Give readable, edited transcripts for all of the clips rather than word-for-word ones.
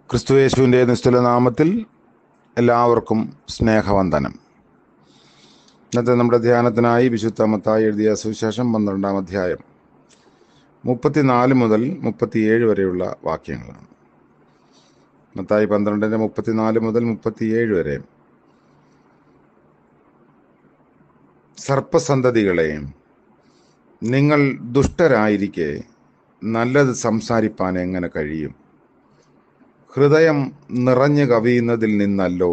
ക്രിസ്തുയേശുവിൻ്റെ നിസ്തുല നാമത്തിൽ എല്ലാവർക്കും സ്നേഹവന്ദനം. ഇന്നത്തെ നമ്മുടെ ധ്യാനത്തിനായി വിശുദ്ധ മത്തായി എഴുതിയ സുവിശേഷം 12-ാം അധ്യായം 34 മുതൽ 37 വരെയുള്ള വാക്യങ്ങളാണ്. മത്തായി 12-ന്റെ 34 മുതൽ 37 വരെ. സർപ്പസന്തതികളെ, നിങ്ങൾ ദുഷ്ടരായിരിക്കെ നല്ലത് സംസാരിപ്പാൻ എങ്ങനെ കഴിയും? ഹൃദയം നിറഞ്ഞു കവിയുന്നതിൽ നിന്നല്ലോ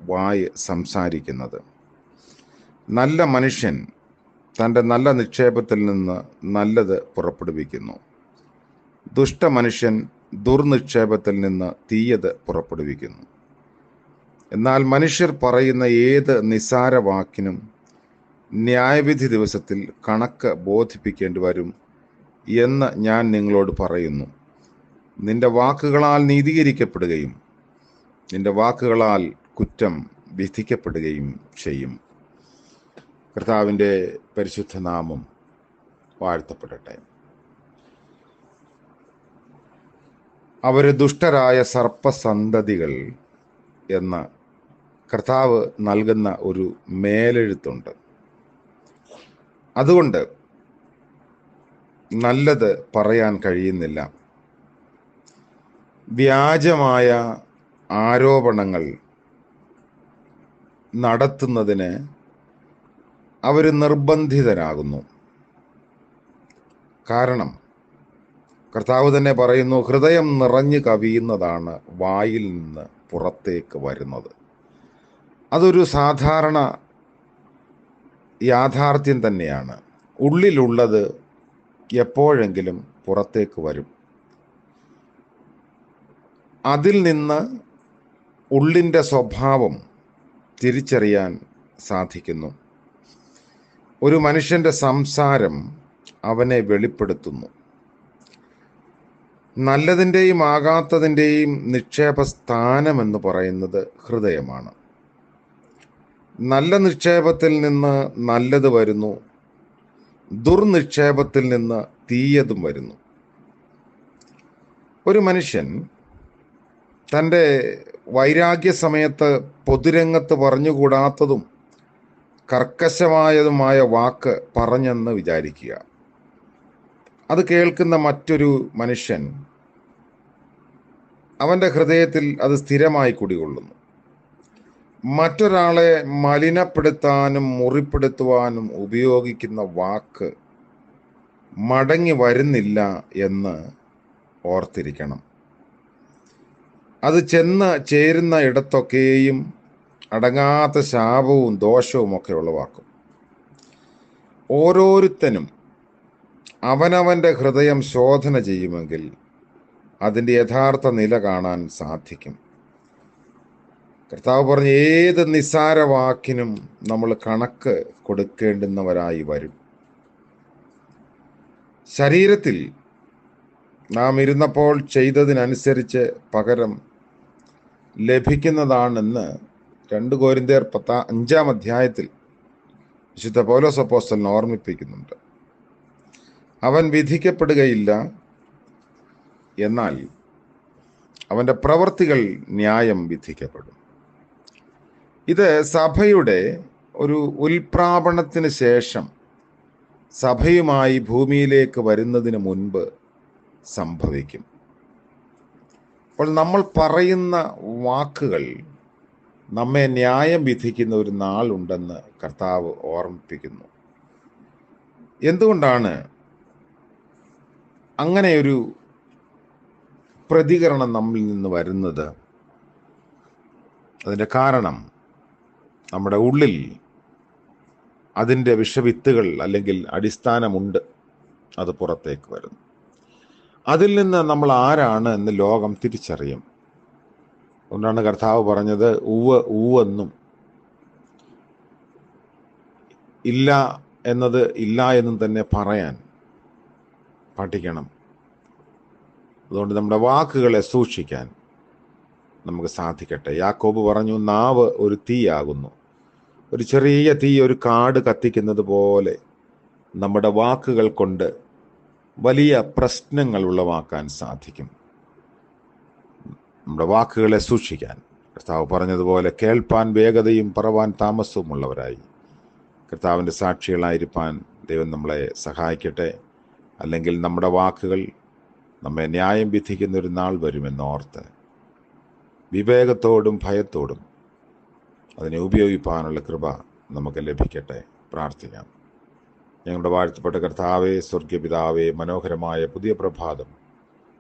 വായ് സംസാരിക്കുന്നത്. നല്ല മനുഷ്യൻ തൻ്റെ നല്ല നിക്ഷേപത്തിൽ നിന്ന് നല്ലത് പുറപ്പെടുവിക്കുന്നു. ദുഷ്ടമനുഷ്യൻ ദുർനിക്ഷേപത്തിൽ നിന്ന് തീയത് പുറപ്പെടുവിക്കുന്നു. എന്നാൽ മനുഷ്യർ പറയുന്ന ഏത് നിസ്സാര വാക്കിനും ന്യായവിധി ദിവസത്തിൽ കണക്ക് ബോധിപ്പിക്കേണ്ടി വരും എന്ന് ഞാൻ നിങ്ങളോട് പറയുന്നു. നിന്റെ വാക്കുകളാൽ നീതീകരിക്കപ്പെടുകയും നിന്റെ വാക്കുകളാൽ കുറ്റം വിധിക്കപ്പെടുകയും ചെയ്യും. കർത്താവിൻ്റെ പരിശുദ്ധ നാമം വാഴ്ത്തപ്പെടട്ടെ. അവർ ദുഷ്ടരായ സർപ്പസന്തതികൾ എന്ന കർത്താവ് നൽകുന്ന ഒരു മേലെഴുത്തുണ്ട്. അതുകൊണ്ട് നല്ലത് പറയാൻ കഴിയുന്നില്ല. വ്യാജമായ ആരോപണങ്ങൾ നടത്തുന്നതിന് അവർ നിർബന്ധിതരാകുന്നു. കാരണം കർത്താവ് തന്നെ പറയുന്നു, ഹൃദയം നിറഞ്ഞു കവിയുന്നതാണ് വായിൽ നിന്ന് പുറത്തേക്ക് വരുന്നത്. അതൊരു സാധാരണ യാഥാർത്ഥ്യം തന്നെയാണ്. ഉള്ളിലുള്ളത് എപ്പോഴെങ്കിലും പുറത്തേക്ക് വരും. അതിൽ നിന്ന് ഉള്ളിൻ്റെ സ്വഭാവം തിരിച്ചറിയാൻ സാധിക്കുന്നു. ഒരു മനുഷ്യൻ്റെ സംസാരം അവനെ വെളിപ്പെടുത്തുന്നു. നല്ലതിൻ്റെയും ആകാത്തതിൻ്റെയും നിക്ഷേപ സ്ഥാനമെന്ന് പറയുന്നത് ഹൃദയമാണ്. നല്ല നിക്ഷേപത്തിൽ നിന്ന് നല്ലത് വരുന്നു, ദുർനിക്ഷേപത്തിൽ നിന്ന് തീയതും വരുന്നു. ഒരു മനുഷ്യൻ തൻ്റെ വൈരാഗ്യ സമയത്ത് പൊതുരംഗത്ത് പറഞ്ഞുകൂടാത്തതും കർക്കശമായതുമായ വാക്ക് പറഞ്ഞെന്ന് വിചാരിക്കുക. അത് കേൾക്കുന്ന മറ്റൊരു മനുഷ്യൻ അവൻ്റെ ഹൃദയത്തിൽ അത് സ്ഥിരമായി കുടികൊള്ളുന്നു. മറ്റൊരാളെ മലിനപ്പെടുത്താനും മുറിപ്പെടുത്തുവാനും ഉപയോഗിക്കുന്ന വാക്ക് മടങ്ങി വരുന്നില്ല എന്ന് ഓർത്തിരിക്കണം. അത് ചെന്ന് ചേരുന്ന ഇടത്തൊക്കെയും അടങ്ങാത്ത ശാപവും ദോഷവും ഒക്കെ ഉളവാക്കും. ഓരോരുത്തനും അവനവൻ്റെ ഹൃദയം ശോധന ചെയ്യുമെങ്കിൽ അതിൻ്റെ യഥാർത്ഥ നില കാണാൻ സാധിക്കും. കർത്താവ് പറഞ്ഞ ഏത് നിസ്സാര വാക്കിനും നമ്മൾ കണക്ക് കൊടുക്കേണ്ടുന്നവരായി വരും. ശരീരത്തിൽ നാം ഇരുന്നപ്പോൾ ചെയ്തതിനനുസരിച്ച് പകരം ലഭിക്കുന്നതാണെന്ന് 2 കൊരിന്ത്യർ 5-ാം അധ്യായത്തിൽ വിശുദ്ധ പൗലോസ് അപ്പോസ്തലൻ ഓർമ്മിപ്പിക്കുന്നുണ്ട്. അവൻ വിധിക്കപ്പെടുകയില്ല, എന്നാൽ അവൻ്റെ പ്രവൃത്തികൾ ന്യായം വിധിക്കപ്പെടും. ഇത് സഭയുടെ ഒരു ഉൽപ്രാപണത്തിന് ശേഷം സഭയുമായി ഭൂമിയിലേക്ക് വരുന്നതിന് മുൻപ് സംഭവിക്കും. അപ്പോൾ നമ്മൾ പറയുന്ന വാക്കുകൾ നമ്മെ ന്യായം വിധിക്കുന്ന ഒരു നാളുണ്ടെന്ന് കർത്താവ് ഓർമ്മിപ്പിക്കുന്നു. എന്തുകൊണ്ടാണ് അങ്ങനെയൊരു പ്രതികരണം നമ്മിൽ നിന്ന് വരുന്നത്? അതിൻ്റെ കാരണം നമ്മുടെ ഉള്ളിൽ അതിൻ്റെ വിഷവിത്തുകൾ അല്ലെങ്കിൽ അടിസ്ഥാനമുണ്ട്. അത് പുറത്തേക്ക് വരുന്നു. അതിൽ നിന്ന് നമ്മൾ ആരാണ് എന്ന് ലോകം തിരിച്ചറിയും. അതുകൊണ്ടാണ് കർത്താവ് പറഞ്ഞത്, ഉവ്വ് ഉവ്വെന്നും ഇല്ല എന്നത് ഇല്ല എന്നും തന്നെ പറയാൻ പഠിക്കണം. അതുകൊണ്ട് നമ്മുടെ വാക്കുകളെ സൂക്ഷിക്കാൻ നമുക്ക് സാധിക്കട്ടെ. യാക്കോബ് പറഞ്ഞു, നാവ് ഒരു തീയാകുന്നു. ഒരു ചെറിയ തീ ഒരു കാട് കത്തിക്കുന്നത് പോലെ നമ്മുടെ വാക്കുകൾ കൊണ്ട് വലിയ പ്രശ്നങ്ങൾ ഉളവാക്കാൻ സാധിക്കും. നമ്മുടെ വാക്കുകളെ സൂക്ഷിക്കാൻ, കർത്താവ് പറഞ്ഞതുപോലെ കേൾപ്പാൻ വേഗതയും പറവാൻ താമസവുമുള്ളവരായി കർത്താവിൻ്റെ സാക്ഷികളായിരിക്കാൻ ദൈവം നമ്മളെ സഹായിക്കട്ടെ. അല്ലെങ്കിൽ നമ്മുടെ വാക്കുകൾ നമ്മെ ന്യായം വിധിക്കുന്നൊരു നാൾ വരുമെന്നോർത്ത് വിവേകത്തോടും ഭയത്തോടും അതിനെ ഉപയോഗിക്കാനുള്ള കൃപ നമുക്ക് ലഭിക്കട്ടെ. പ്രാർത്ഥിക്കാം. ഞങ്ങളുടെ വാഴ്ത്തപ്പെട്ട കർത്താവേ, സ്വർഗപിതാവേ, മനോഹരമായ പുതിയ പ്രഭാതം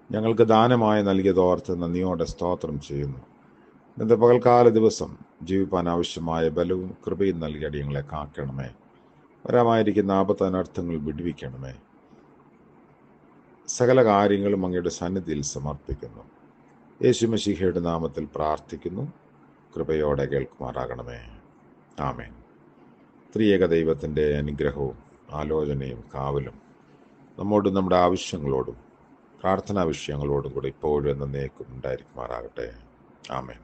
ഞങ്ങൾക്ക് ദാനമായി നൽകിയതോർത്ത് നന്ദിയോടെ സ്തോത്രം ചെയ്യുന്നു. ഇന്നത്തെ പകൽക്കാല ദിവസം ജീവിപ്പാൻ ആവശ്യമായ ബലവും കൃപയും നൽകി അടിയങ്ങളെ കാക്കണമേ. വരാമായിരിക്കുന്ന ആപത്ത് അനർത്ഥങ്ങൾ വിടുവിക്കണമേ. സകല കാര്യങ്ങളും അങ്ങയുടെ സന്നിധിയിൽ സമർപ്പിക്കുന്നു. യേശു മശീഹയുടെ നാമത്തിൽ പ്രാർത്ഥിക്കുന്നു. കൃപയോടെ കേൾക്കുമാറാകണമേ. ആമേൻ. ത്രിയേക ദൈവത്തിൻ്റെ അനുഗ്രഹവും ആലോചനയും കാവലും നമ്മോടും നമ്മുടെ ആവശ്യങ്ങളോടും പ്രാർത്ഥനാ വിഷയങ്ങളോടും കൂടി ഇപ്പോഴും എന്നേക്കും ഉണ്ടായിരിക്കുമാറാകട്ടെ. ആമേൻ.